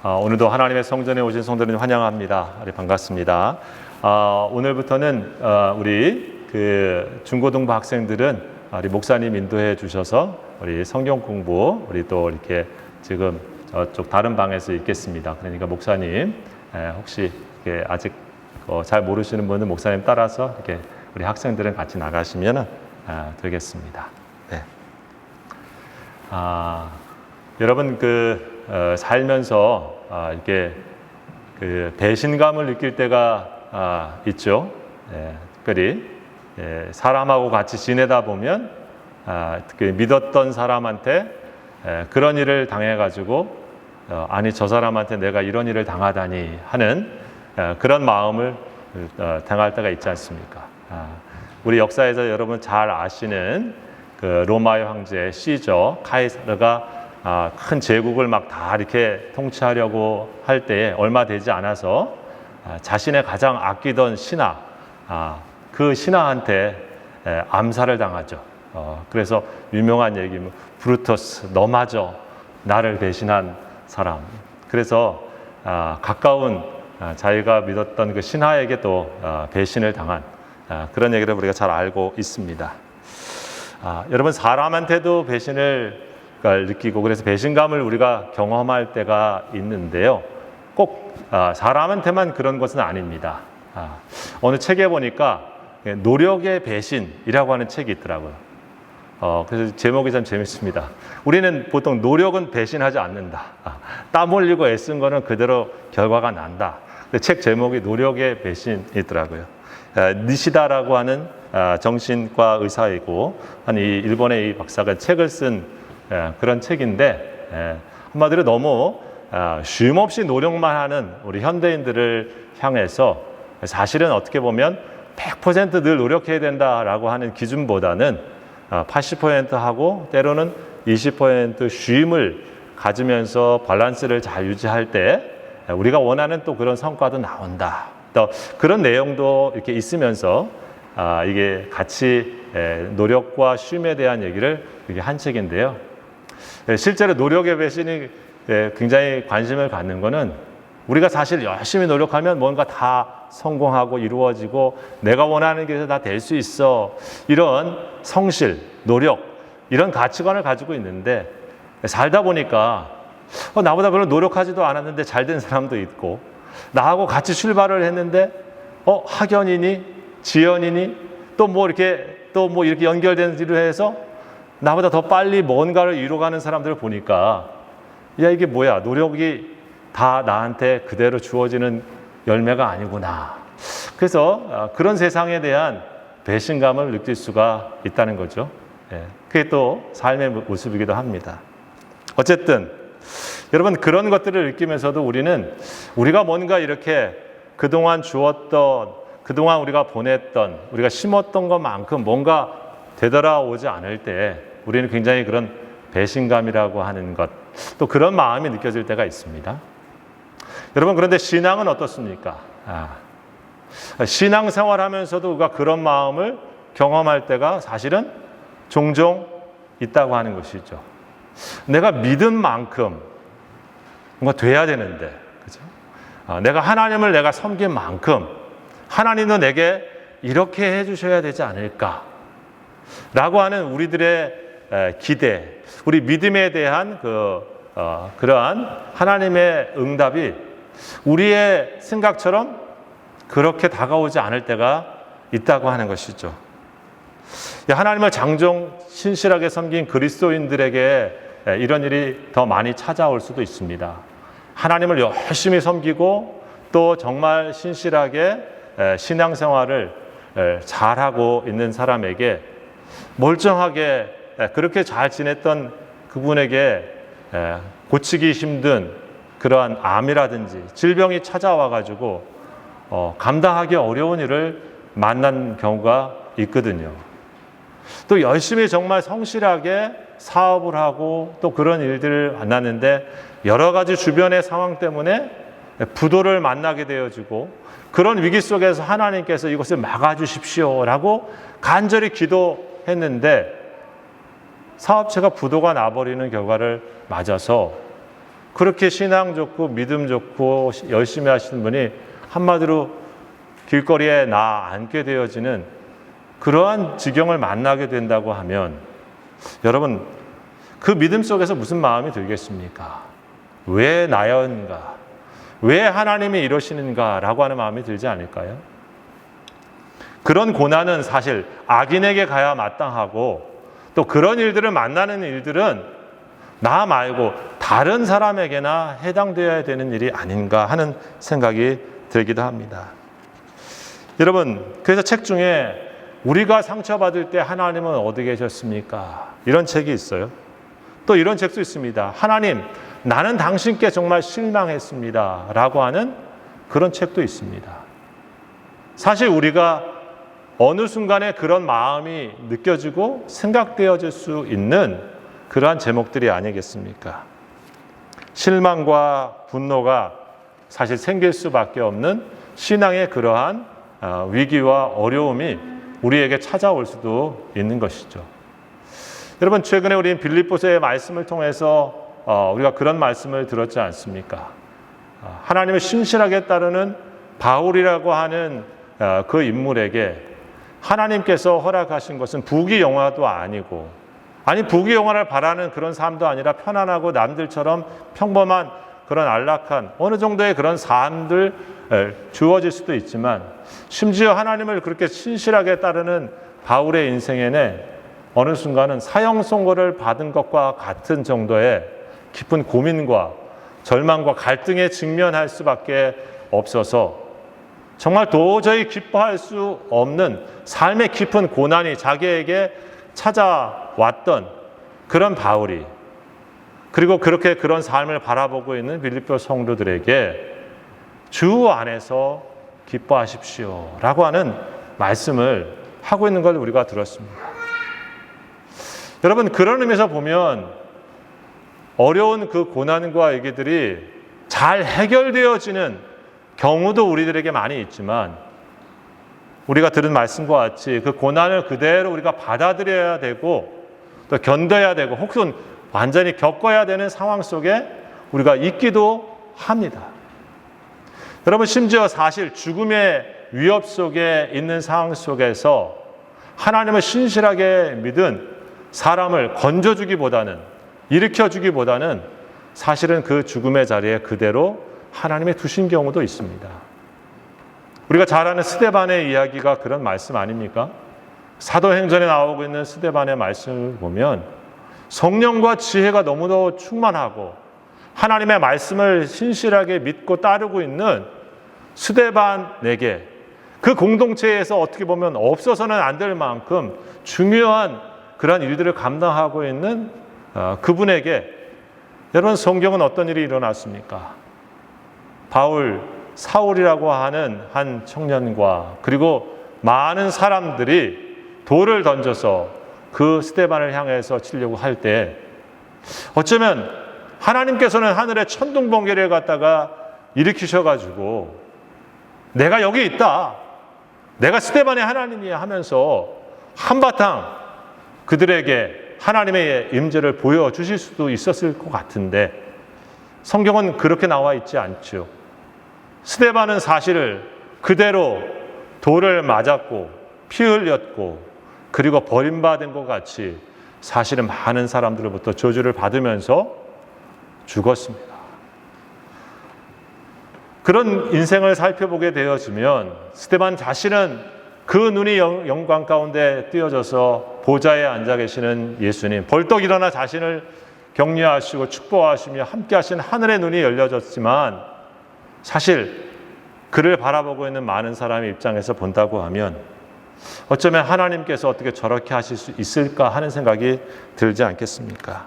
오늘도 하나님의 성전에 오신 성도님 환영합니다. 반갑습니다. 오늘부터는 우리 중고등부 학생들은 우리 목사님 인도해 주셔서 우리 성경 공부 우리 또 이렇게 지금 저쪽 다른 방에서 있겠습니다. 그러니까 목사님 혹시 아직 잘 모르시는 분은 목사님 따라서 이렇게 우리 학생들은 같이 나가시면 되겠습니다. 네. 여러분 살면서 이렇게 배신감을 느낄 때가 있죠. 특별히 사람하고 같이 지내다 보면 특히 믿었던 사람한테 그런 일을 당해가지고 아니 저 사람한테 내가 이런 일을 당하다니 하는 그런 마음을 당할 때가 있지 않습니까? 우리 역사에서 여러분 잘 아시는 로마의 황제 시저 카이사르가 큰 제국을 막 다 이렇게 통치하려고 할 때에 얼마 되지 않아서 자신의 가장 아끼던 신하, 그 신하한테 암살을 당하죠. 그래서 유명한 얘기, 브루터스, 너마저 나를 배신한 사람. 그래서 가까운 자기가 믿었던 그 신하에게 또 배신을 당한 그런 얘기를 우리가 잘 알고 있습니다. 여러분 사람한테도 배신을 느끼고 그래서 배신감을 우리가 경험할 때가 있는데요. 꼭 사람한테만 그런 것은 아닙니다. 어느 책에 보니까 노력의 배신이라고 하는 책이 있더라고요. 그래서 제목이 참 재밌습니다. 우리는 보통 노력은 배신하지 않는다. 땀 흘리고 애쓴 거는 그대로 결과가 난다. 근데 책 제목이 노력의 배신이더라고요. 니시다라고 하는 정신과 의사이고 이 일본의 이 박사가 책을 쓴 그런 책인데 한마디로 너무 쉼없이 노력만 하는 우리 현대인들을 향해서 사실은 어떻게 보면 100% 늘 노력해야 된다라고 하는 기준보다는 80% 하고 때로는 20% 쉼을 가지면서 밸런스를 잘 유지할 때 우리가 원하는 또 그런 성과도 나온다. 또 그런 내용도 이렇게 있으면서 이게 같이 노력과 쉼에 대한 얘기를 이렇게 한 책인데요. 실제로 노력의 배신이 굉장히 관심을 갖는 거는 우리가 사실 열심히 노력하면 뭔가 다 성공하고 이루어지고 내가 원하는 게 다 될 수 있어 이런 성실, 노력 이런 가치관을 가지고 있는데 살다 보니까 나보다 별로 노력하지도 않았는데 잘 된 사람도 있고 나하고 같이 출발을 했는데 학연이니 지연이니 또 뭐 이렇게 연결된 일을 해서 나보다 더 빨리 뭔가를 이뤄가는 사람들을 보니까 야 이게 뭐야 노력이 다 나한테 그대로 주어지는 열매가 아니구나. 그래서 그런 세상에 대한 배신감을 느낄 수가 있다는 거죠. 그게 또 삶의 모습이기도 합니다. 어쨌든 여러분 그런 것들을 느끼면서도 우리가 뭔가 이렇게 그동안 주었던 그동안 우리가 보냈던 우리가 심었던 것만큼 뭔가 되돌아오지 않을 때 우리는 굉장히 그런 배신감이라고 하는 것, 또 그런 마음이 느껴질 때가 있습니다. 여러분 그런데 신앙은 어떻습니까? 신앙생활하면서도 우리가 그런 마음을 경험할 때가 사실은 종종 있다고 하는 것이죠. 내가 믿은 만큼 뭔가 돼야 되는데, 그죠? 내가 하나님을 내가 섬긴 만큼 하나님도 내게 이렇게 해주셔야 되지 않을까? 라고 하는 우리들의 기대, 우리 믿음에 대한 그러한 하나님의 응답이 우리의 생각처럼 그렇게 다가오지 않을 때가 있다고 하는 것이죠. 하나님을 장정 신실하게 섬긴 그리스도인들에게 이런 일이 더 많이 찾아올 수도 있습니다. 하나님을 열심히 섬기고 또 정말 신실하게 신앙생활을 잘하고 있는 사람에게 멀쩡하게 그렇게 잘 지냈던 그분에게 고치기 힘든 그러한 암이라든지 질병이 찾아와가지고 감당하기 어려운 일을 만난 경우가 있거든요. 또 열심히 정말 성실하게 사업을 하고 또 그런 일들을 만났는데 여러 가지 주변의 상황 때문에 부도를 만나게 되어지고 그런 위기 속에서 하나님께서 이것을 막아주십시오라고 간절히 기도했는데 사업체가 부도가 나버리는 결과를 맞아서 그렇게 신앙 좋고 믿음 좋고 열심히 하시는 분이 한마디로 길거리에 앉게 되어지는 그러한 지경을 만나게 된다고 하면 여러분 그 믿음 속에서 무슨 마음이 들겠습니까? 왜 나였는가? 왜 하나님이 이러시는가? 라고 하는 마음이 들지 않을까요? 그런 고난은 사실 악인에게 가야 마땅하고 또 그런 일들을 만나는 일들은 나 말고 다른 사람에게나 해당되어야 되는 일이 아닌가 하는 생각이 들기도 합니다. 여러분, 그래서 책 중에 우리가 상처받을 때 하나님은 어디 계셨습니까? 이런 책이 있어요. 또 이런 책도 있습니다. 하나님, 나는 당신께 정말 실망했습니다. 라고 하는 그런 책도 있습니다. 사실 우리가 어느 순간에 그런 마음이 느껴지고 생각되어질 수 있는 그러한 제목들이 아니겠습니까? 실망과 분노가 사실 생길 수밖에 없는 신앙의 그러한 위기와 어려움이 우리에게 찾아올 수도 있는 것이죠. 여러분, 최근에 우리 빌립보서의 말씀을 통해서 우리가 그런 말씀을 들었지 않습니까? 하나님을 신실하게 따르는 바울이라고 하는 그 인물에게 하나님께서 허락하신 것은 부귀영화도 아니고, 아니 부귀영화를 바라는 그런 삶도 아니라 편안하고 남들처럼 평범한 그런 안락한 어느 정도의 그런 삶들 주어질 수도 있지만, 심지어 하나님을 그렇게 신실하게 따르는 바울의 인생에는 어느 순간은 사형 선고를 받은 것과 같은 정도의 깊은 고민과 절망과 갈등에 직면할 수밖에 없어서 정말 도저히 기뻐할 수 없는 삶의 깊은 고난이 자기에게 찾아왔던 그런 바울이, 그리고 그렇게 그런 삶을 바라보고 있는 빌립보 성도들에게 주 안에서 기뻐하십시오 라고 하는 말씀을 하고 있는 걸 우리가 들었습니다. 여러분, 그런 의미에서 보면 어려운 그 고난과 얘기들이 잘 해결되어지는 경우도 우리들에게 많이 있지만, 우리가 들은 말씀과 같이 그 고난을 그대로 우리가 받아들여야 되고 또 견뎌야 되고 혹은 완전히 겪어야 되는 상황 속에 우리가 있기도 합니다. 여러분, 심지어 사실 죽음의 위협 속에 있는 상황 속에서 하나님을 신실하게 믿은 사람을 건져주기보다는, 일으켜주기보다는 사실은 그 죽음의 자리에 그대로 하나님이 두신 경우도 있습니다. 우리가 잘 아는 스데반의 이야기가 그런 말씀 아닙니까? 사도행전에 나오고 있는 스데반의 말씀을 보면 성령과 지혜가 너무도 충만하고 하나님의 말씀을 신실하게 믿고 따르고 있는 스데반에게 그 공동체에서 어떻게 보면 없어서는 안 될 만큼 중요한 그런 일들을 감당하고 있는 그분에게, 여러분, 성경은 어떤 일이 일어났습니까? 사울이라고 하는 한 청년과 그리고 많은 사람들이 돌을 던져서 그 스데반을 향해서 치려고 할 때 어쩌면 하나님께서는 하늘의 천둥번개를 갖다가 일으키셔가지고 내가 여기 있다, 내가 스데반의 하나님이야 하면서 한바탕 그들에게 하나님의 임재를 보여주실 수도 있었을 것 같은데 성경은 그렇게 나와 있지 않죠. 스데반은 사실 그대로 돌을 맞았고 피 흘렸고 그리고 버림받은 것 같이 사실은 많은 사람들로부터 저주를 받으면서 죽었습니다. 그런 인생을 살펴보게 되어지면 스데반 자신은 그 눈이 영광 가운데 띄어져서 보좌에 앉아 계시는 예수님, 벌떡 일어나 자신을 격려하시고 축복하시며 함께 하신 하늘의 눈이 열려졌지만, 사실 그를 바라보고 있는 많은 사람의 입장에서 본다고 하면 어쩌면 하나님께서 어떻게 저렇게 하실 수 있을까 하는 생각이 들지 않겠습니까?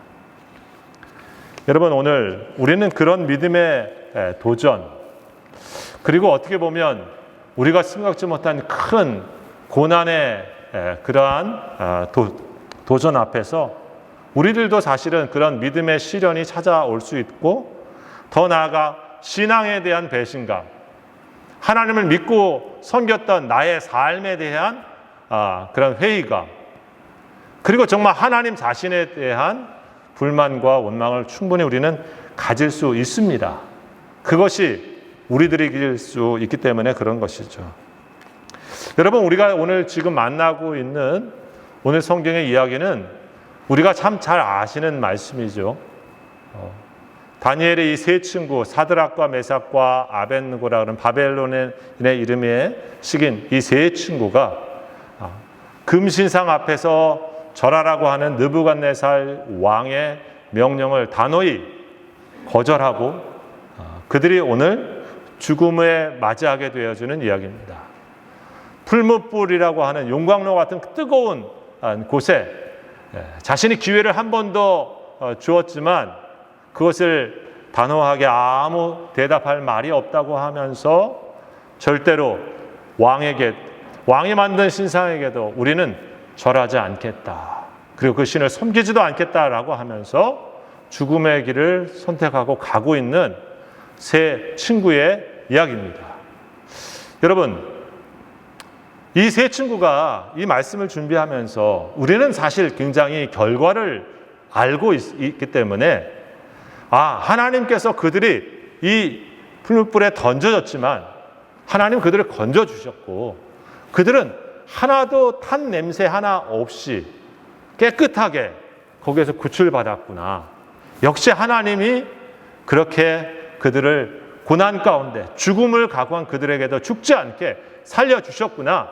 여러분, 오늘 우리는 그런 믿음의 도전, 그리고 어떻게 보면 우리가 생각지 못한 큰 고난의 그러한 도전 앞에서 우리들도 사실은 그런 믿음의 시련이 찾아올 수 있고, 더 나아가 신앙에 대한 배신감, 하나님을 믿고 섬겼던 나의 삶에 대한 그런 회의감, 그리고 정말 하나님 자신에 대한 불만과 원망을 충분히 우리는 가질 수 있습니다. 그것이 우리들이 이길 수 있기 때문에 그런 것이죠. 여러분, 우리가 오늘 지금 만나고 있는 오늘 성경의 이야기는 우리가 참 잘 아시는 말씀이죠. 다니엘의 이 세 친구, 사드락과 메삭과 아벳느고라는 바벨론의 이름의 식인 이 세 친구가 금신상 앞에서 절하라고 하는 느부갓네살 왕의 명령을 단호히 거절하고 그들이 오늘 죽음에 맞이하게 되어지는 이야기입니다. 풀무불이라고 하는 용광로 같은 뜨거운 곳에 자신이 기회를 한 번 더 주었지만 그것을 단호하게 아무 대답할 말이 없다고 하면서 절대로 왕이 만든 신상에게도 우리는 절하지 않겠다. 그리고 그 신을 섬기지도 않겠다라고 하면서 죽음의 길을 선택하고 가고 있는 세 친구의 이야기입니다. 여러분, 이 세 친구가 이 말씀을 준비하면서 우리는 사실 굉장히 결과를 알고 있기 때문에 하나님께서 그들이 이 풀무불에 던져졌지만 하나님 그들을 건져주셨고 그들은 하나도 탄 냄새 하나 없이 깨끗하게 거기에서 구출받았구나. 역시 하나님이 그렇게 그들을 고난 가운데 죽음을 각오한 그들에게도 죽지 않게 살려주셨구나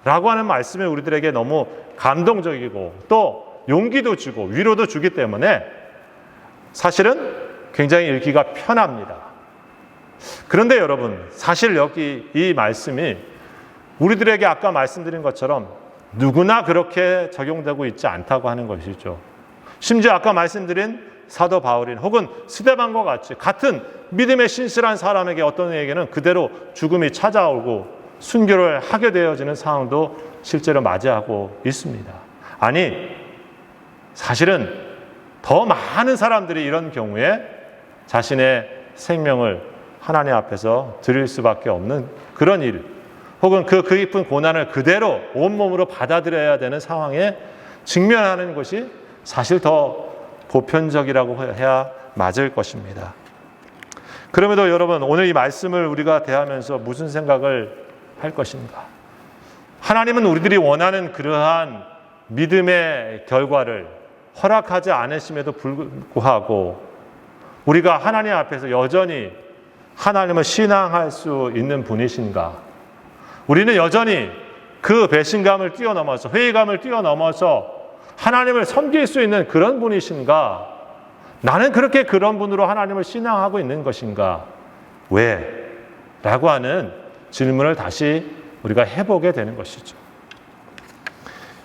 라고 하는 말씀이 우리들에게 너무 감동적이고 또 용기도 주고 위로도 주기 때문에 사실은 굉장히 읽기가 편합니다. 그런데 여러분, 사실 여기 이 말씀이 우리들에게 아까 말씀드린 것처럼 누구나 그렇게 적용되고 있지 않다고 하는 것이죠. 심지어 아까 말씀드린 사도 바울인 혹은 스데반과 같이 같은 믿음의 신실한 사람에게 어떤 이에게는 그대로 죽음이 찾아오고 순교를 하게 되어지는 상황도 실제로 맞이하고 있습니다. 아니, 사실은 더 많은 사람들이 이런 경우에 자신의 생명을 하나님 앞에서 드릴 수밖에 없는 그런 일, 혹은 그 깊은 고난을 그대로 온몸으로 받아들여야 되는 상황에 직면하는 것이 사실 더 보편적이라고 해야 맞을 것입니다. 그럼에도 여러분, 오늘 이 말씀을 우리가 대하면서 무슨 생각을 할 것인가? 하나님은 우리들이 원하는 그러한 믿음의 결과를 허락하지 않으심에도 불구하고 우리가 하나님 앞에서 여전히 하나님을 신앙할 수 있는 분이신가? 우리는 여전히 그 배신감을 뛰어넘어서 회의감을 뛰어넘어서 하나님을 섬길 수 있는 그런 분이신가? 나는 그렇게 그런 분으로 하나님을 신앙하고 있는 것인가? 왜? 라고 하는 질문을 다시 우리가 해보게 되는 것이죠.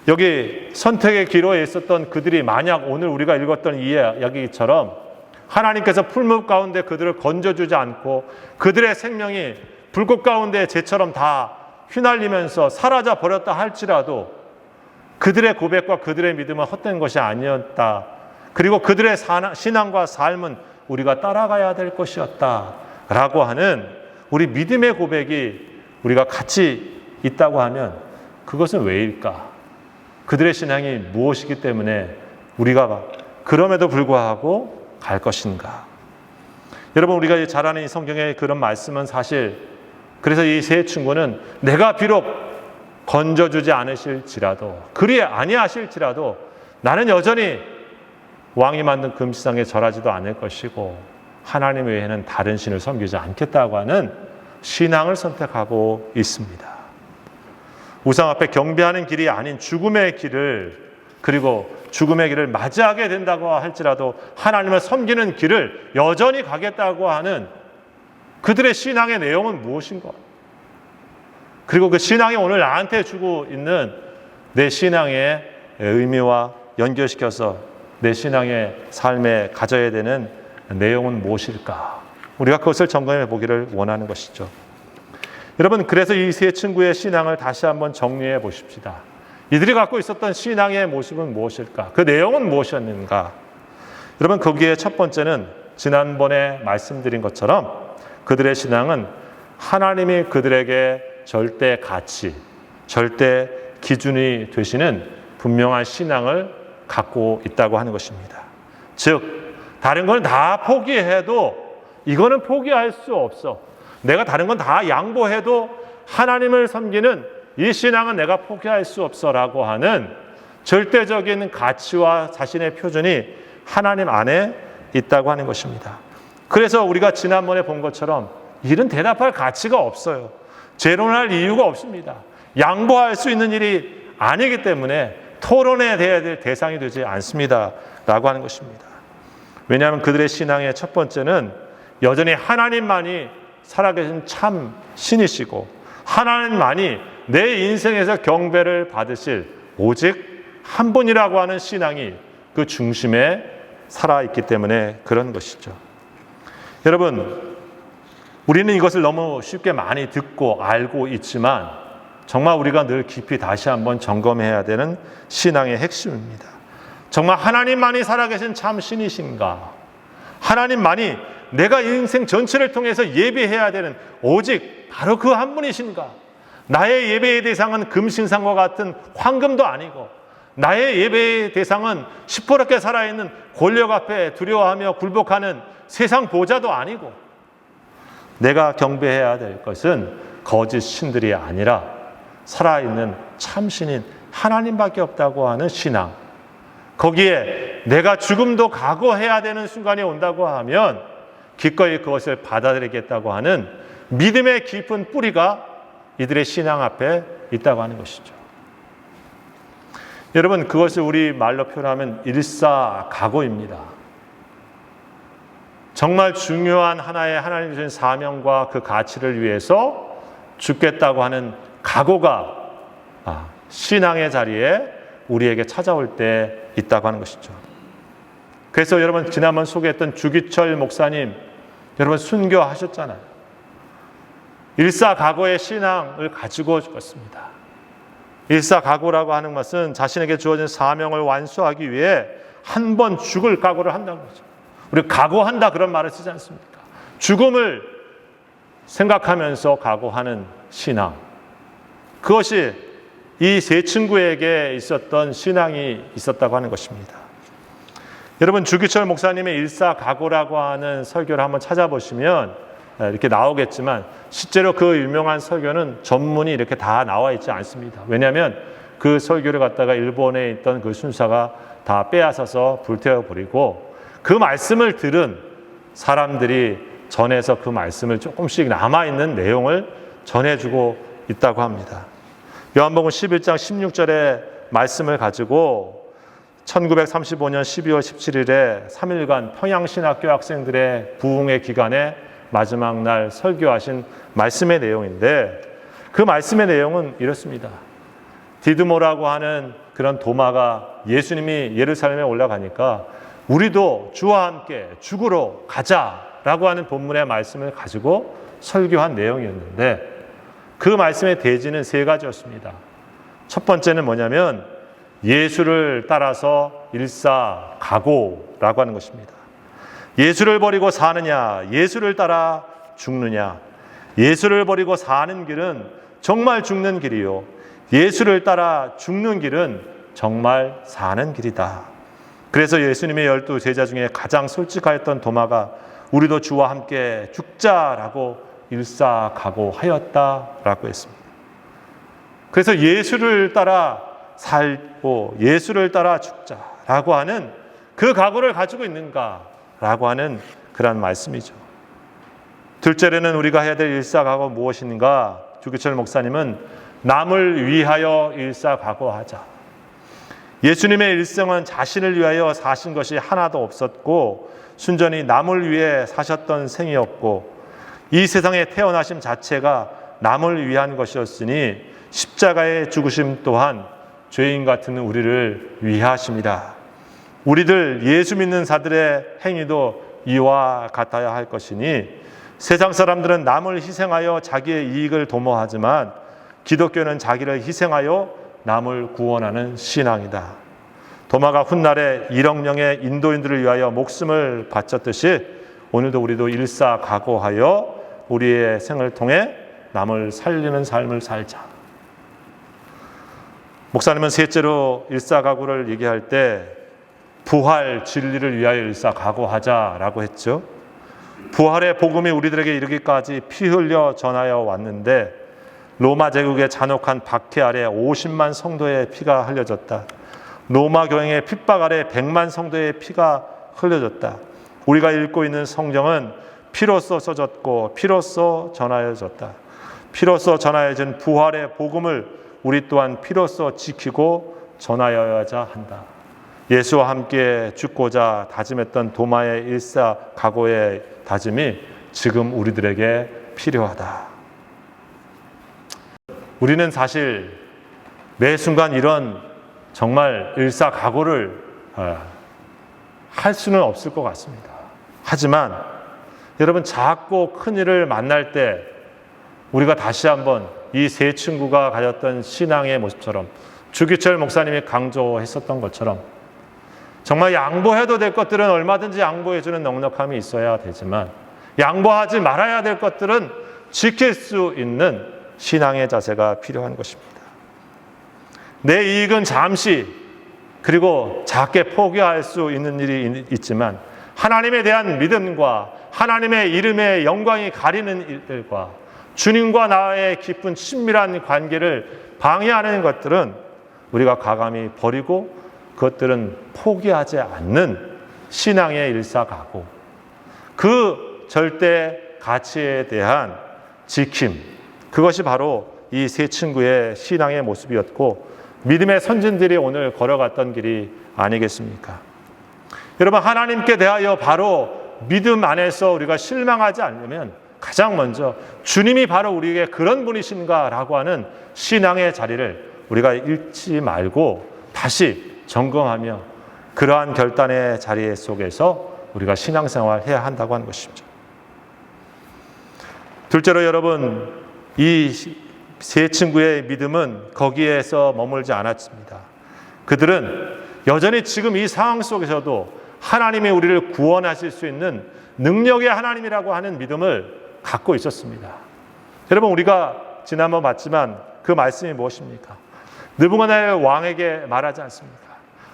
여기 선택의 기로에 있었던 그들이 만약 오늘 우리가 읽었던 이 이야기처럼 하나님께서 풀무 가운데 그들을 건져주지 않고 그들의 생명이 불꽃 가운데 재처럼 다 휘날리면서 사라져 버렸다 할지라도 그들의 고백과 그들의 믿음은 헛된 것이 아니었다. 그리고 그들의 신앙과 삶은 우리가 따라가야 될 것이었다. 라고 하는 우리 믿음의 고백이 우리가 같이 있다고 하면 그것은 왜일까? 그들의 신앙이 무엇이기 때문에 우리가 그럼에도 불구하고 갈 것인가? 여러분, 우리가 잘 아는 이 성경의 그런 말씀은 사실 그래서 이 세 친구는 내가 비록 건져주지 않으실지라도 그리 아니하실지라도 나는 여전히 왕이 만든 금시상에 절하지도 않을 것이고 하나님 외에는 다른 신을 섬기지 않겠다고 하는 신앙을 선택하고 있습니다. 우상 앞에 경배하는 길이 아닌 죽음의 길을, 그리고 죽음의 길을 맞이하게 된다고 할지라도 하나님을 섬기는 길을 여전히 가겠다고 하는 그들의 신앙의 내용은 무엇인가? 그리고 그 신앙이 오늘 나한테 주고 있는 내 신앙의 의미와 연결시켜서 내 신앙의 삶에 가져야 되는 내용은 무엇일까? 우리가 그것을 점검해 보기를 원하는 것이죠. 여러분, 그래서 이 세 친구의 신앙을 다시 한번 정리해 보십시다. 이들이 갖고 있었던 신앙의 모습은 무엇일까? 그 내용은 무엇이었는가? 여러분, 거기에 첫 번째는 지난번에 말씀드린 것처럼 그들의 신앙은 하나님이 그들에게 절대 가치, 절대 기준이 되시는 분명한 신앙을 갖고 있다고 하는 것입니다. 즉, 다른 건 다 포기해도 이거는 포기할 수 없어. 내가 다른 건 다 양보해도 하나님을 섬기는 이 신앙은 내가 포기할 수 없어라고 하는 절대적인 가치와 자신의 표준이 하나님 안에 있다고 하는 것입니다. 그래서 우리가 지난번에 본 것처럼 일은 대답할 가치가 없어요. 재론할 이유가 없습니다. 양보할 수 있는 일이 아니기 때문에 토론해야 될 대상이 되지 않습니다. 라고 하는 것입니다. 왜냐하면 그들의 신앙의 첫 번째는 여전히 하나님만이 살아계신 참 신이시고 하나님만이 내 인생에서 경배를 받으실 오직 한 분이라고 하는 신앙이 그 중심에 살아있기 때문에 그런 것이죠. 여러분, 우리는 이것을 너무 쉽게 많이 듣고 알고 있지만 정말 우리가 늘 깊이 다시 한번 점검해야 되는 신앙의 핵심입니다. 정말 하나님만이 살아계신 참 신이신가? 하나님만이 내가 인생 전체를 통해서 예배해야 되는 오직 바로 그 한 분이신가? 나의 예배의 대상은 금신상과 같은 황금도 아니고 나의 예배의 대상은 시퍼렇게 살아있는 권력 앞에 두려워하며 굴복하는 세상 보좌도 아니고 내가 경배해야 될 것은 거짓 신들이 아니라 살아있는 참신인 하나님밖에 없다고 하는 신앙. 거기에 내가 죽음도 각오해야 되는 순간이 온다고 하면 기꺼이 그것을 받아들이겠다고 하는 믿음의 깊은 뿌리가 이들의 신앙 앞에 있다고 하는 것이죠. 여러분, 그것을 우리 말로 표현하면 일사각오입니다. 정말 중요한 하나의 하나님 주신 사명과 그 가치를 위해서 죽겠다고 하는 각오가 신앙의 자리에 우리에게 찾아올 때 있다고 하는 것이죠. 그래서 여러분, 지난번 소개했던 주기철 목사님, 여러분 순교하셨잖아요. 일사각오의 신앙을 가지고 죽었습니다. 일사각오라고 하는 것은 자신에게 주어진 사명을 완수하기 위해 한 번 죽을 각오를 한다는 거죠. 우리 각오한다 그런 말을 쓰지 않습니까? 죽음을 생각하면서 각오하는 신앙. 그것이 이 세 친구에게 있었던 신앙이 있었다고 하는 것입니다. 여러분, 주기철 목사님의 일사각오라고 하는 설교를 한번 찾아보시면 이렇게 나오겠지만 실제로 그 유명한 설교는 전문이 이렇게 다 나와 있지 않습니다. 왜냐하면 그 설교를 갖다가 일본에 있던 그 순사가 다 빼앗아서 불태워버리고 그 말씀을 들은 사람들이 전해서 그 말씀을 조금씩 남아있는 내용을 전해주고 있다고 합니다. 요한복음 11장 16절의 말씀을 가지고 1935년 12월 17일에 3일간 평양신학교 학생들의 부흥의 기간에 마지막 날 설교하신 말씀의 내용인데 그 말씀의 내용은 이렇습니다. 디드모라고 하는 그런 도마가 예수님이 예루살렘에 올라가니까 우리도 주와 함께 죽으러 가자라고 하는 본문의 말씀을 가지고 설교한 내용이었는데 그 말씀의 대지는 세 가지였습니다. 첫 번째는 뭐냐면 예수를 따라서 일사각오라고 하는 것입니다. 예수를 버리고 사느냐, 예수를 따라 죽느냐. 예수를 버리고 사는 길은 정말 죽는 길이요, 예수를 따라 죽는 길은 정말 사는 길이다. 그래서 예수님의 12 제자 중에 가장 솔직하였던 도마가 우리도 주와 함께 죽자라고 일사각오하였다라고 했습니다. 그래서 예수를 따라 살고 예수를 따라 죽자라고 하는 그 각오를 가지고 있는가라고 하는 그런 말씀이죠. 둘째로는 우리가 해야 될 일사각오 무엇인가? 주기철 목사님은 남을 위하여 일사각오하자. 예수님의 일생은 자신을 위하여 사신 것이 하나도 없었고 순전히 남을 위해 사셨던 생이었고 이 세상에 태어나심 자체가 남을 위한 것이었으니 십자가의 죽으심 또한 죄인 같은 우리를 위하십니다. 우리들 예수 믿는 자들의 행위도 이와 같아야 할 것이니 세상 사람들은 남을 희생하여 자기의 이익을 도모하지만 기독교는 자기를 희생하여 남을 구원하는 신앙이다. 도마가 훗날에 1억 명의 인도인들을 위하여 목숨을 바쳤듯이 오늘도 우리도 일사각오하여 우리의 생을 통해 남을 살리는 삶을 살자. 목사님은 셋째로 일사각오를 얘기할 때 부활 진리를 위하여 일사각오하자라고 했죠. 부활의 복음이 우리들에게 이르기까지 피 흘려 전하여 왔는데 로마 제국의 잔혹한 박해 아래 50만 성도의 피가 흘려졌다. 로마 교행의 핍박 아래 100만 성도의 피가 흘려졌다. 우리가 읽고 있는 성경은 피로써 써졌고 피로써 전하여졌다. 피로써 전하여진 부활의 복음을 우리 또한 피로써 지키고 전하여야자 한다. 예수와 함께 죽고자 다짐했던 도마의 일사각오의 다짐이 지금 우리들에게 필요하다. 우리는 사실 매 순간 이런 정말 일사각오를 할 수는 없을 것 같습니다. 하지만 여러분, 작고 큰 일을 만날 때 우리가 다시 한번 이 세 친구가 가졌던 신앙의 모습처럼 주기철 목사님이 강조했었던 것처럼 정말 양보해도 될 것들은 얼마든지 양보해주는 넉넉함이 있어야 되지만 양보하지 말아야 될 것들은 지킬 수 있는 신앙의 자세가 필요한 것입니다. 내 이익은 잠시 그리고 작게 포기할 수 있는 일이 있지만 하나님에 대한 믿음과 하나님의 이름의 영광이 가리는 일들과 주님과 나의 깊은 친밀한 관계를 방해하는 것들은 우리가 과감히 버리고 그것들은 포기하지 않는 신앙의 일사각오, 그 절대 가치에 대한 지킴, 그것이 바로 이 세 친구의 신앙의 모습이었고 믿음의 선진들이 오늘 걸어갔던 길이 아니겠습니까? 여러분, 하나님께 대하여 바로 믿음 안에서 우리가 실망하지 않으면 가장 먼저 주님이 바로 우리에게 그런 분이신가라고 하는 신앙의 자리를 우리가 잃지 말고 다시 점검하며 그러한 결단의 자리 속에서 우리가 신앙생활을 해야 한다고 하는 것이죠. 둘째로 여러분, 이 세 친구의 믿음은 거기에서 머물지 않았습니다. 그들은 여전히 지금 이 상황 속에서도 하나님이 우리를 구원하실 수 있는 능력의 하나님이라고 하는 믿음을 갖고 있었습니다. 여러분, 우리가 지난번 봤지만 그 말씀이 무엇입니까? 느부갓네살 왕에게 말하지 않습니까?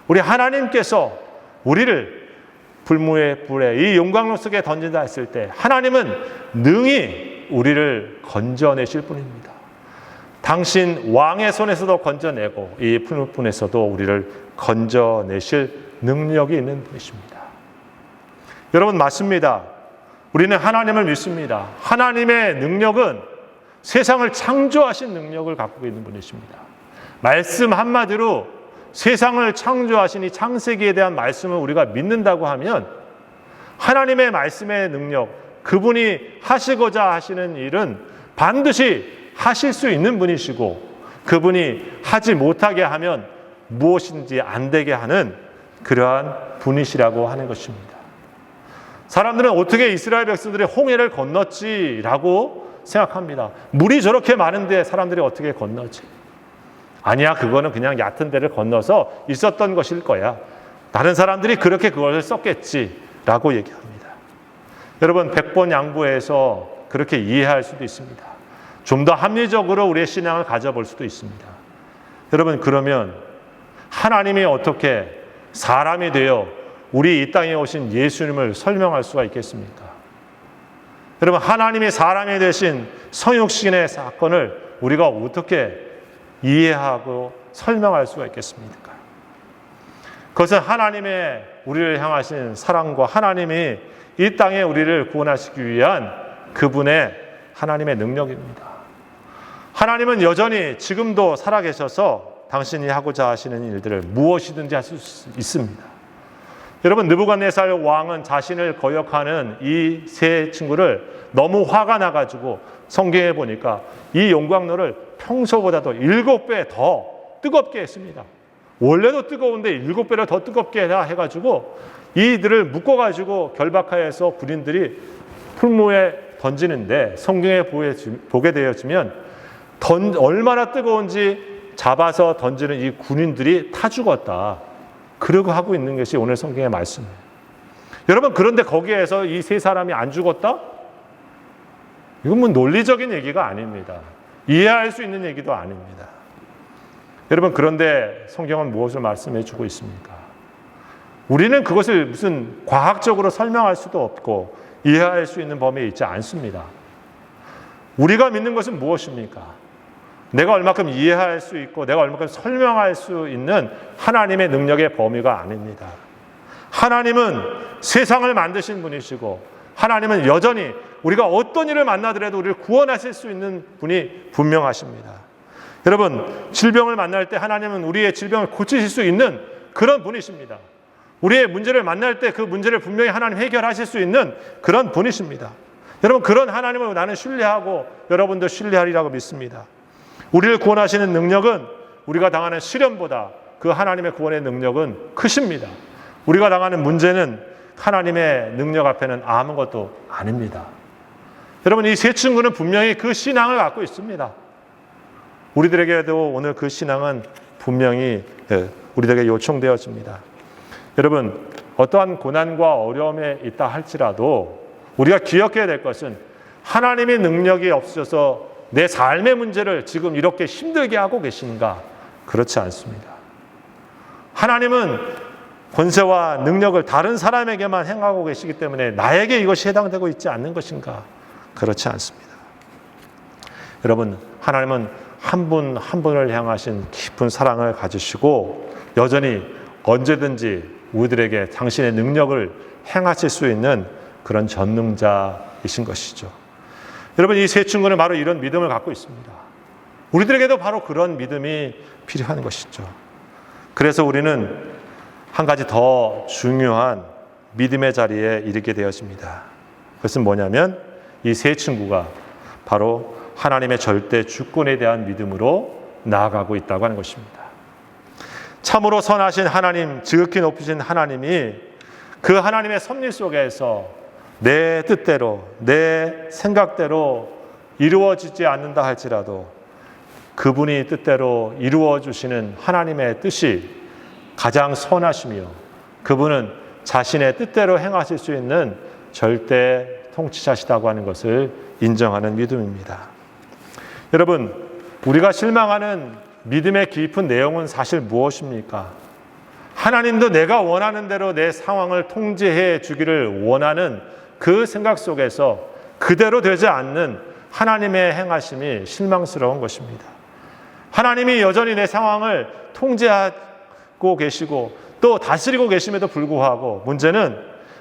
우리 하나님께서 우리를 불무의 불에 이 용광로 속에 던진다 했을 때 하나님은 능히 우리를 건져내실 분입니다. 당신 왕의 손에서도 건져내고 이 풀무불에서도 우리를 건져내실 능력이 있는 분이십니다. 여러분, 맞습니다. 우리는 하나님을 믿습니다. 하나님의 능력은 세상을 창조하신 능력을 갖고 있는 분이십니다. 말씀 한마디로 세상을 창조하신 이 창세기에 대한 말씀을 우리가 믿는다고 하면 하나님의 말씀의 능력, 그분이 하시고자 하시는 일은 반드시 하실 수 있는 분이시고 그분이 하지 못하게 하면 무엇인지 안 되게 하는 그러한 분이시라고 하는 것입니다. 사람들은 어떻게 이스라엘 백성들이 홍해를 건넜지라고 생각합니다. 물이 저렇게 많은데 사람들이 어떻게 건너지? 아니야, 그거는 그냥 얕은 데를 건너서 있었던 것일 거야. 다른 사람들이 그렇게 그것을 썼겠지라고 얘기합니다. 여러분, 백번양보해서 그렇게 이해할 수도 있습니다. 좀 더 합리적으로 우리의 신앙을 가져볼 수도 있습니다. 여러분, 그러면 하나님이 어떻게 사람이 되어 우리 이 땅에 오신 예수님을 설명할 수가 있겠습니까? 여러분, 하나님이 사람이 되신 성육신의 사건을 우리가 어떻게 이해하고 설명할 수가 있겠습니까? 그것은 하나님의 우리를 향하신 사랑과 하나님이 이 땅에 우리를 구원하시기 위한 그분의 하나님의 능력입니다. 하나님은 여전히 지금도 살아계셔서 당신이 하고자 하시는 일들을 무엇이든지 하실 수 있습니다. 여러분, 느부갓네살 왕은 자신을 거역하는 이 세 친구를 너무 화가 나가지고 성경에 보니까 이 용광로를 평소보다도 7배 더 뜨겁게 했습니다. 원래도 뜨거운데 7배를 더 뜨겁게 해가지고 이들을 묶어가지고 결박하여서 군인들이 풀무에 던지는데 성경에 보게 되어지면 얼마나 뜨거운지 잡아서 던지는 이 군인들이 타 죽었다. 그러고 하고 있는 것이 오늘 성경의 말씀이에요. 여러분, 그런데 거기에서 이 세 사람이 안 죽었다? 이건 뭐 논리적인 얘기가 아닙니다. 이해할 수 있는 얘기도 아닙니다. 여러분, 그런데 성경은 무엇을 말씀해 주고 있습니까? 우리는 그것을 무슨 과학적으로 설명할 수도 없고 이해할 수 있는 범위에 있지 않습니다. 우리가 믿는 것은 무엇입니까? 내가 얼마큼 이해할 수 있고 내가 얼마큼 설명할 수 있는 하나님의 능력의 범위가 아닙니다. 하나님은 세상을 만드신 분이시고 하나님은 여전히 우리가 어떤 일을 만나더라도 우리를 구원하실 수 있는 분이 분명하십니다. 여러분, 질병을 만날 때 하나님은 우리의 질병을 고치실 수 있는 그런 분이십니다. 우리의 문제를 만날 때 그 문제를 분명히 하나님 해결하실 수 있는 그런 분이십니다. 여러분, 그런 하나님을 나는 신뢰하고 여러분도 신뢰하리라고 믿습니다. 우리를 구원하시는 능력은 우리가 당하는 시련보다 그 하나님의 구원의 능력은 크십니다. 우리가 당하는 문제는 하나님의 능력 앞에는 아무것도 아닙니다. 여러분, 이 세 친구는 분명히 그 신앙을 갖고 있습니다. 우리들에게도 오늘 그 신앙은 분명히 우리들에게 요청되어집니다. 여러분, 어떠한 고난과 어려움에 있다 할지라도 우리가 기억해야 될 것은 하나님의 능력이 없어서 내 삶의 문제를 지금 이렇게 힘들게 하고 계신가? 그렇지 않습니다. 하나님은 권세와 능력을 다른 사람에게만 행하고 계시기 때문에 나에게 이것이 해당되고 있지 않는 것인가? 그렇지 않습니다. 여러분, 하나님은 한 분 한 분을 향하신 깊은 사랑을 가지시고 여전히 언제든지 우리들에게 당신의 능력을 행하실 수 있는 그런 전능자이신 것이죠. 여러분, 이 세 친구는 바로 이런 믿음을 갖고 있습니다. 우리들에게도 바로 그런 믿음이 필요한 것이죠. 그래서 우리는 한 가지 더 중요한 믿음의 자리에 이르게 되었습니다. 그것은 뭐냐면 이 세 친구가 바로 하나님의 절대 주권에 대한 믿음으로 나아가고 있다고 하는 것입니다. 참으로 선하신 하나님, 지극히 높으신 하나님이 그 하나님의 섭리 속에서 내 뜻대로, 내 생각대로 이루어지지 않는다 할지라도 그분이 뜻대로 이루어 주시는 하나님의 뜻이 가장 선하시며 그분은 자신의 뜻대로 행하실 수 있는 절대 통치자시다고 하는 것을 인정하는 믿음입니다. 여러분, 우리가 실망하는 믿음의 깊은 내용은 사실 무엇입니까? 하나님도 내가 원하는 대로 내 상황을 통제해 주기를 원하는 그 생각 속에서 그대로 되지 않는 하나님의 행하심이 실망스러운 것입니다. 하나님이 여전히 내 상황을 통제하고 계시고 또 다스리고 계심에도 불구하고 문제는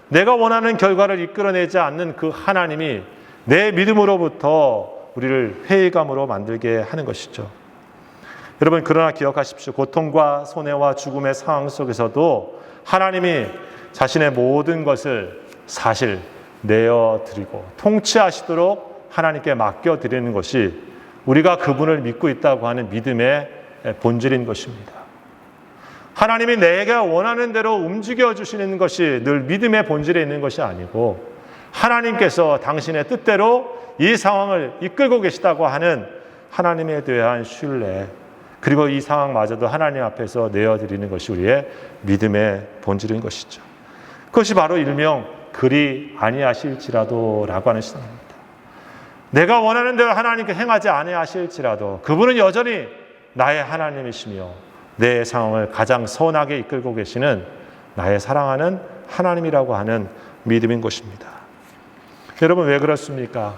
내가 원하는 결과를 이끌어내지 않는 그 하나님이 내 믿음으로부터 우리를 회의감으로 만들게 하는 것이죠. 여러분, 그러나 기억하십시오. 고통과 손해와 죽음의 상황 속에서도 하나님이 자신의 모든 것을 사실 내어드리고 통치하시도록 하나님께 맡겨드리는 것이 우리가 그분을 믿고 있다고 하는 믿음의 본질인 것입니다. 하나님이 내가 원하는 대로 움직여주시는 것이 늘 믿음의 본질에 있는 것이 아니고 하나님께서 당신의 뜻대로 이 상황을 이끌고 계시다고 하는 하나님에 대한 신뢰, 그리고 이 상황마저도 하나님 앞에서 내어드리는 것이 우리의 믿음의 본질인 것이죠. 그것이 바로 일명 그리 아니하실지라도 라고 하는 신앙입니다. 내가 원하는 대로 하나님께 행하지 아니하실지라도 그분은 여전히 나의 하나님이시며 내 상황을 가장 선하게 이끌고 계시는 나의 사랑하는 하나님이라고 하는 믿음인 것입니다. 여러분, 왜 그렇습니까?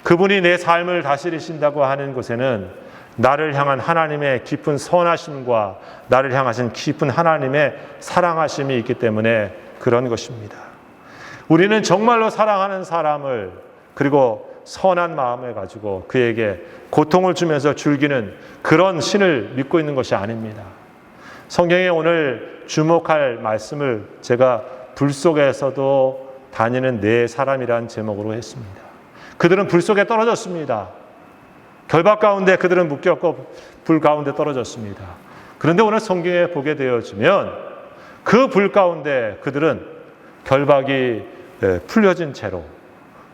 그분이 내 삶을 다스리신다고 하는 것에는 나를 향한 하나님의 깊은 선하심과 나를 향하신 깊은 하나님의 사랑하심이 있기 때문에 그런 것입니다. 우리는 정말로 사랑하는 사람을 그리고 선한 마음을 가지고 그에게 고통을 주면서 즐기는 그런 신을 믿고 있는 것이 아닙니다. 성경에 오늘 주목할 말씀을 제가 불 속에서도 다니는 네 사람이라는 제목으로 했습니다. 그들은 불 속에 떨어졌습니다. 결박 가운데 그들은 묶였고 불 가운데 떨어졌습니다. 그런데 오늘 성경에 보게 되어지면 그 불 가운데 그들은 결박이 풀려진 채로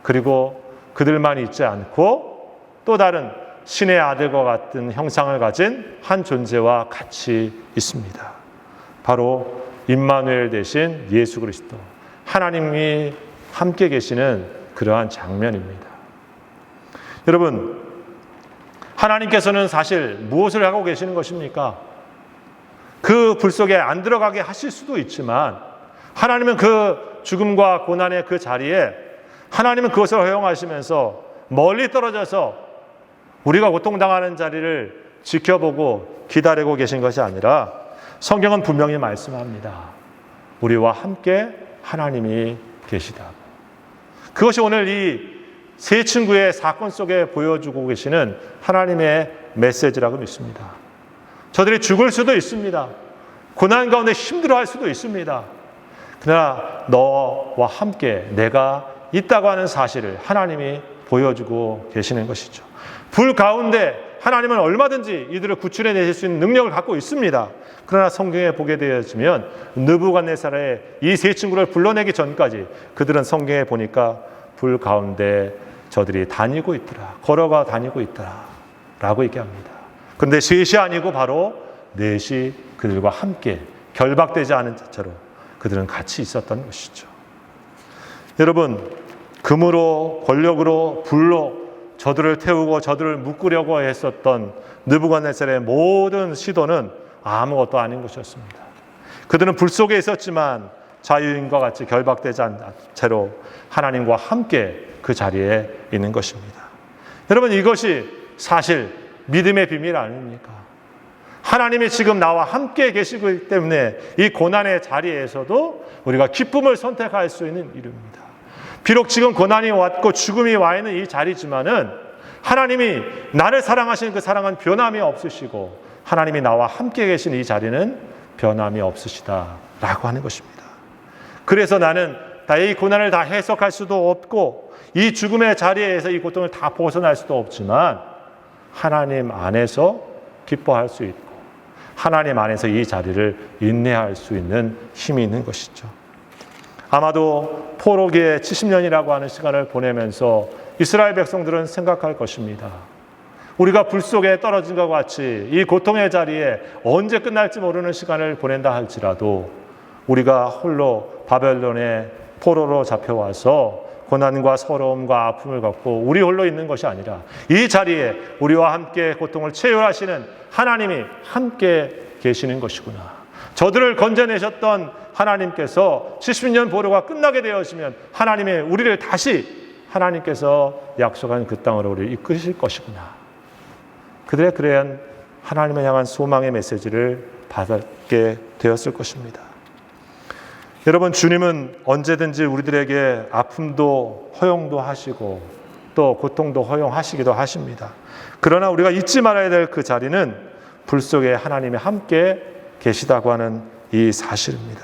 그리고 그들만 있지 않고 또 다른 신의 아들과 같은 형상을 가진 한 존재와 같이 있습니다. 바로 임마누엘 되신 예수 그리스도, 하나님이 함께 계시는 그러한 장면입니다. 여러분, 하나님께서는 사실 무엇을 하고 계시는 것입니까? 그 불 속에 안 들어가게 하실 수도 있지만 하나님은 그 죽음과 고난의 그 자리에 하나님은 그것을 허용하시면서 멀리 떨어져서 우리가 고통당하는 자리를 지켜보고 기다리고 계신 것이 아니라 성경은 분명히 말씀합니다. 우리와 함께 하나님이 계시다. 그것이 오늘 이 세 친구의 사건 속에 보여주고 계시는 하나님의 메시지라고 믿습니다. 저들이 죽을 수도 있습니다. 고난 가운데 힘들어할 수도 있습니다. 그러나 너와 함께 내가 있다고 하는 사실을 하나님이 보여주고 계시는 것이죠. 불 가운데 하나님은 얼마든지 이들을 구출해내실 수 있는 능력을 갖고 있습니다. 그러나 성경에 보게 되어지면 느부갓네살의 이 세 친구를 불러내기 전까지 그들은 성경에 보니까 불 가운데 저들이 다니고 있더라. 걸어가 다니고 있더라. 라고 얘기합니다. 그런데 셋이 아니고 바로 넷이 그들과 함께 결박되지 않은 채로 그들은 같이 있었던 것이죠. 여러분, 금으로 권력으로 불로 저들을 태우고 저들을 묶으려고 했었던 느부갓네살의 모든 시도는 아무것도 아닌 것이었습니다. 그들은 불 속에 있었지만 자유인과 같이 결박되지 않은 채로 하나님과 함께 그 자리에 있는 것입니다. 여러분, 이것이 사실 믿음의 비밀 아닙니까? 하나님이 지금 나와 함께 계시기 때문에 이 고난의 자리에서도 우리가 기쁨을 선택할 수 있는 일입니다. 비록 지금 고난이 왔고 죽음이 와 있는 이 자리지만은 하나님이 나를 사랑하시는 그 사랑은 변함이 없으시고 하나님이 나와 함께 계신 이 자리는 변함이 없으시다라고 하는 것입니다. 그래서 나는 이 고난을 다 해석할 수도 없고 이 죽음의 자리에서 이 고통을 다 벗어날 수도 없지만 하나님 안에서 기뻐할 수 있고 하나님 안에서 이 자리를 인내할 수 있는 힘이 있는 것이죠. 아마도 포로기의 70년이라고 하는 시간을 보내면서 이스라엘 백성들은 생각할 것입니다. 우리가 불 속에 떨어진 것과 같이 이 고통의 자리에 언제 끝날지 모르는 시간을 보낸다 할지라도 우리가 홀로 바벨론의 포로로 잡혀와서 고난과 서러움과 아픔을 갖고 우리 홀로 있는 것이 아니라 이 자리에 우리와 함께 고통을 체휼하시는 하나님이 함께 계시는 것이구나. 저들을 건져내셨던 하나님께서 70년 포로가 끝나게 되어지면 하나님의 우리를 다시 하나님께서 약속한 그 땅으로 우리를 이끄실 것이구나. 그들의 그러한 하나님을 향한 소망의 메시지를 받게 되었을 것입니다. 여러분, 주님은 언제든지 우리들에게 아픔도 허용도 하시고 또 고통도 허용하시기도 하십니다. 그러나 우리가 잊지 말아야 될 그 자리는 불 속에 하나님이 함께 계시다고 하는 이 사실입니다.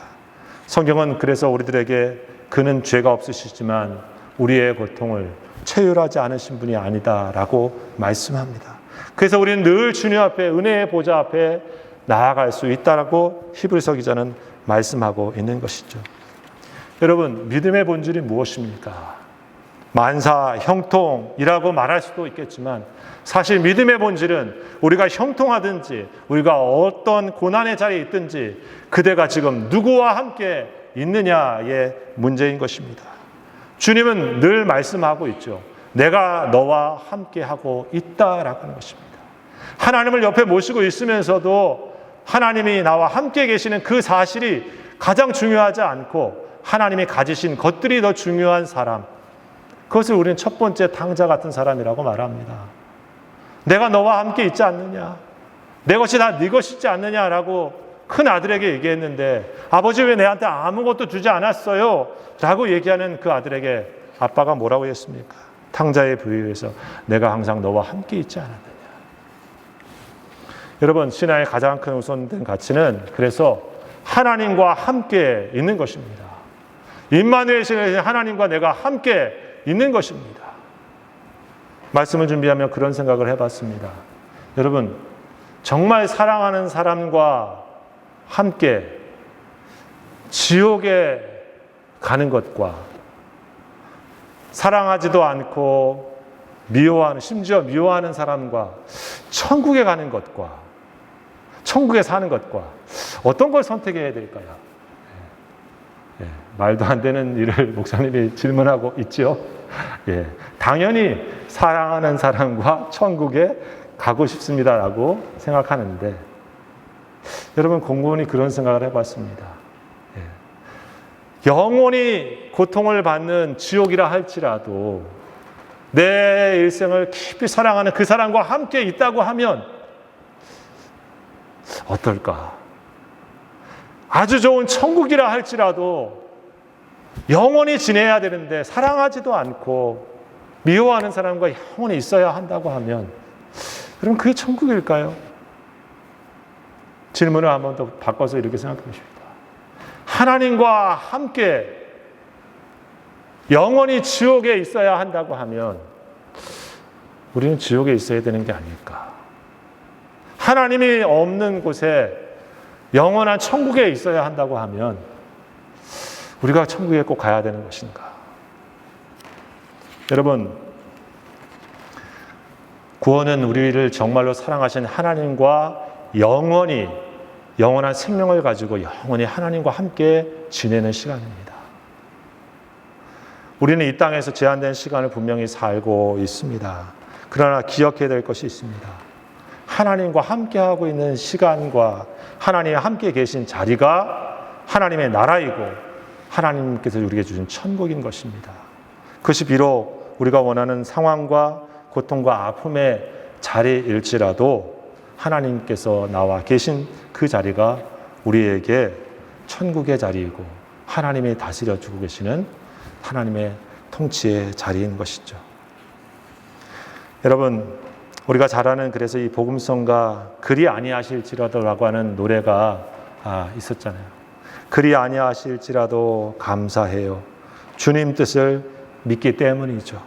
성경은 그래서 우리들에게 그는 죄가 없으시지만 우리의 고통을 체휼하지 않으신 분이 아니다라고 말씀합니다. 그래서 우리는 늘 주님 앞에 은혜의 보좌 앞에 나아갈 수 있다라고 히브리서 기자는 말씀하고 있는 것이죠. 여러분, 믿음의 본질이 무엇입니까? 만사, 형통이라고 말할 수도 있겠지만 사실 믿음의 본질은 우리가 형통하든지 우리가 어떤 고난의 자리에 있든지 그대가 지금 누구와 함께 있느냐의 문제인 것입니다. 주님은 늘 말씀하고 있죠. 내가 너와 함께하고 있다라고 하는 것입니다. 하나님을 옆에 모시고 있으면서도 하나님이 나와 함께 계시는 그 사실이 가장 중요하지 않고 하나님이 가지신 것들이 더 중요한 사람, 그것을 우리는 첫 번째 탕자 같은 사람이라고 말합니다. 내가 너와 함께 있지 않느냐, 내 것이 다 네 것이지 않느냐라고 큰 아들에게 얘기했는데 아버지 왜 내한테 아무것도 주지 않았어요? 라고 얘기하는 그 아들에게 아빠가 뭐라고 했습니까? 탕자에 부여해서 내가 항상 너와 함께 있지 않았느냐. 여러분, 신앙의 가장 큰 우선된 가치는 그래서 하나님과 함께 있는 것입니다. 임마누엘 신의 하나님과 내가 함께 있는 것입니다. 말씀을 준비하며 그런 생각을 해봤습니다. 여러분, 정말 사랑하는 사람과 함께 지옥에 가는 것과 사랑하지도 않고 미워하는, 심지어 미워하는 사람과 천국에 가는 것과 천국에 사는 것과 어떤 걸 선택해야 될까요? 말도 안 되는 일을 목사님이 질문하고 있지요. 당연히 사랑하는 사람과 천국에 가고 싶습니다라고 생각하는데, 여러분 곰곰이 그런 생각을 해봤습니다. 영원히 고통을 받는 지옥이라 할지라도 내 일생을 깊이 사랑하는 그 사람과 함께 있다고 하면 어떨까? 아주 좋은 천국이라 할지라도 영원히 지내야 되는데 사랑하지도 않고 미워하는 사람과 영원히 있어야 한다고 하면 그럼 그게 천국일까요? 질문을 한 번 더 바꿔서 이렇게 생각해 보십시다. 하나님과 함께 영원히 지옥에 있어야 한다고 하면 우리는 지옥에 있어야 되는 게 아닐까? 하나님이 없는 곳에 영원한 천국에 있어야 한다고 하면 우리가 천국에 꼭 가야 되는 것인가? 여러분, 구원은 우리를 정말로 사랑하신 하나님과 영원한 생명을 가지고 영원히 하나님과 함께 지내는 시간입니다. 우리는 이 땅에서 제한된 시간을 분명히 살고 있습니다. 그러나 기억해야 될 것이 있습니다. 하나님과 함께하고 있는 시간과 하나님이 함께 계신 자리가 하나님의 나라이고 하나님께서 우리에게 주신 천국인 것입니다. 그것이 비록 우리가 원하는 상황과 고통과 아픔의 자리일지라도 하나님께서 나와 계신 그 자리가 우리에게 천국의 자리이고 하나님이 다스려 주고 계시는 하나님의 통치의 자리인 것이죠. 여러분, 우리가 잘 아는 그래서 이 복음성가 그리 아니하실지라도라고 하는 노래가 있었잖아요. 그리 아니하실지라도 감사해요. 주님 뜻을 믿기 때문이죠.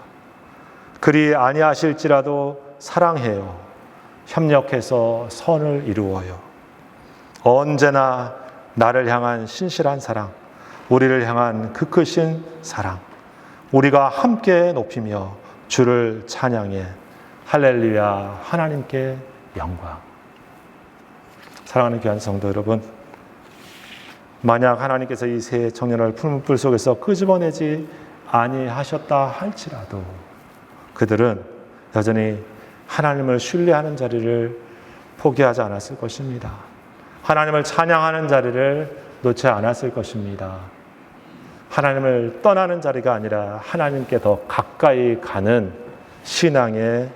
그리 아니하실지라도 사랑해요. 협력해서 선을 이루어요. 언제나 나를 향한 신실한 사랑, 우리를 향한 그 크신 사랑, 우리가 함께 높이며 주를 찬양해 할렐루야 하나님께 영광. 사랑하는 귀한 성도 여러분, 만약 하나님께서 이 세 청년을 푸른 불 속에서 끄집어내지 아니하셨다 할지라도 그들은 여전히 하나님을 신뢰하는 자리를 포기하지 않았을 것입니다. 하나님을 찬양하는 자리를 놓지 않았을 것입니다. 하나님을 떠나는 자리가 아니라 하나님께 더 가까이 가는 신앙의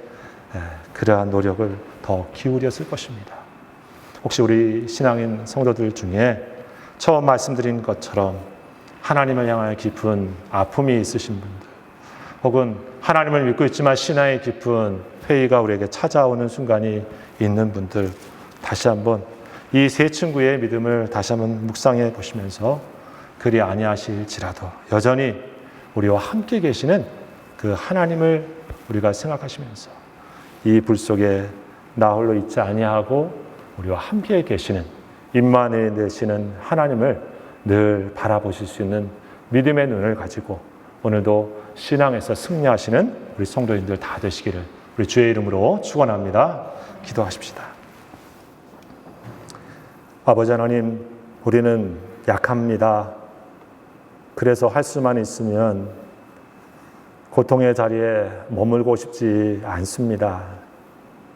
그러한 노력을 더 기울였을 것입니다. 혹시 우리 신앙인 성도들 중에 처음 말씀드린 것처럼 하나님을 향하여 깊은 아픔이 있으신 분들, 혹은 하나님을 믿고 있지만 신앙의 깊은 회의가 우리에게 찾아오는 순간이 있는 분들, 다시 한번 이 세 친구의 믿음을 다시 한번 묵상해 보시면서 그리 아니하실지라도 여전히 우리와 함께 계시는 그 하나님을 우리가 생각하시면서 이 불 속에 나 홀로 있지 아니하고 우리와 함께 계시는 임마누엘 되시는 하나님을 늘 바라보실 수 있는 믿음의 눈을 가지고 오늘도 신앙에서 승리하시는 우리 성도님들 다 되시기를 우리 주의 이름으로 축원합니다. 기도하십시다. 아버지 하나님, 우리는 약합니다. 그래서 할 수만 있으면 고통의 자리에 머물고 싶지 않습니다.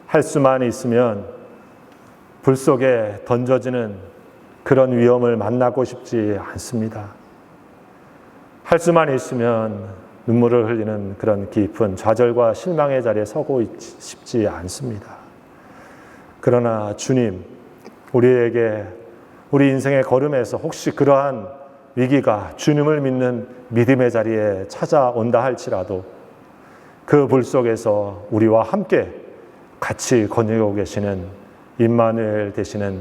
할 수만 있으면 불 속에 던져지는 그런 위험을 만나고 싶지 않습니다. 할 수만 있으면 눈물을 흘리는 그런 깊은 좌절과 실망의 자리에 서고 싶지 않습니다. 그러나 주님, 우리에게 우리 인생의 걸음에서 혹시 그러한 위기가 주님을 믿는 믿음의 자리에 찾아온다 할지라도 그 불 속에서 우리와 함께 같이 거느리고 계시는 임마누엘 되시는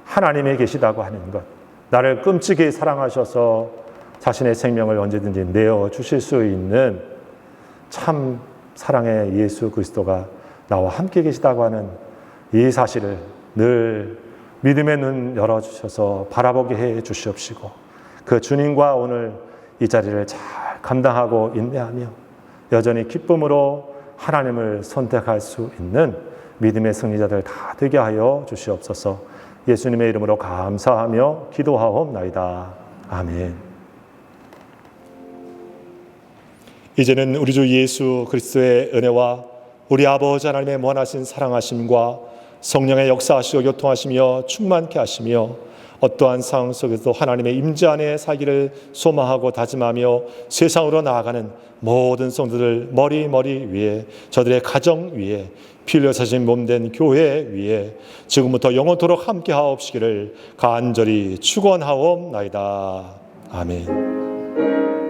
하나님이 계시다고 하는 것, 나를 끔찍이 사랑하셔서 자신의 생명을 언제든지 내어주실 수 있는 참 사랑의 예수 그리스도가 나와 함께 계시다고 하는 이 사실을 늘 믿음의 눈 열어주셔서 바라보게 해 주시옵시고 그 주님과 오늘 이 자리를 잘 감당하고 인내하며 여전히 기쁨으로 하나님을 선택할 수 있는 믿음의 승리자들 다 되게 하여 주시옵소서. 예수님의 이름으로 감사하며 기도하옵나이다. 아멘. 이제는 우리 주 예수 그리스도의 은혜와 우리 아버지 하나님의 무한하신 사랑하심과 성령의 역사하시고 교통하시며 충만케 하시며 어떠한 상황 속에서 하나님의 임재 안에 살기를 소망하고 다짐하며 세상으로 나아가는 모든 성도들 머리 위에, 저들의 가정 위에, 피 흘려 사신 몸된 교회 위에 지금부터 영원토록 함께 하옵시기를 간절히 축원하옵나이다. 아멘.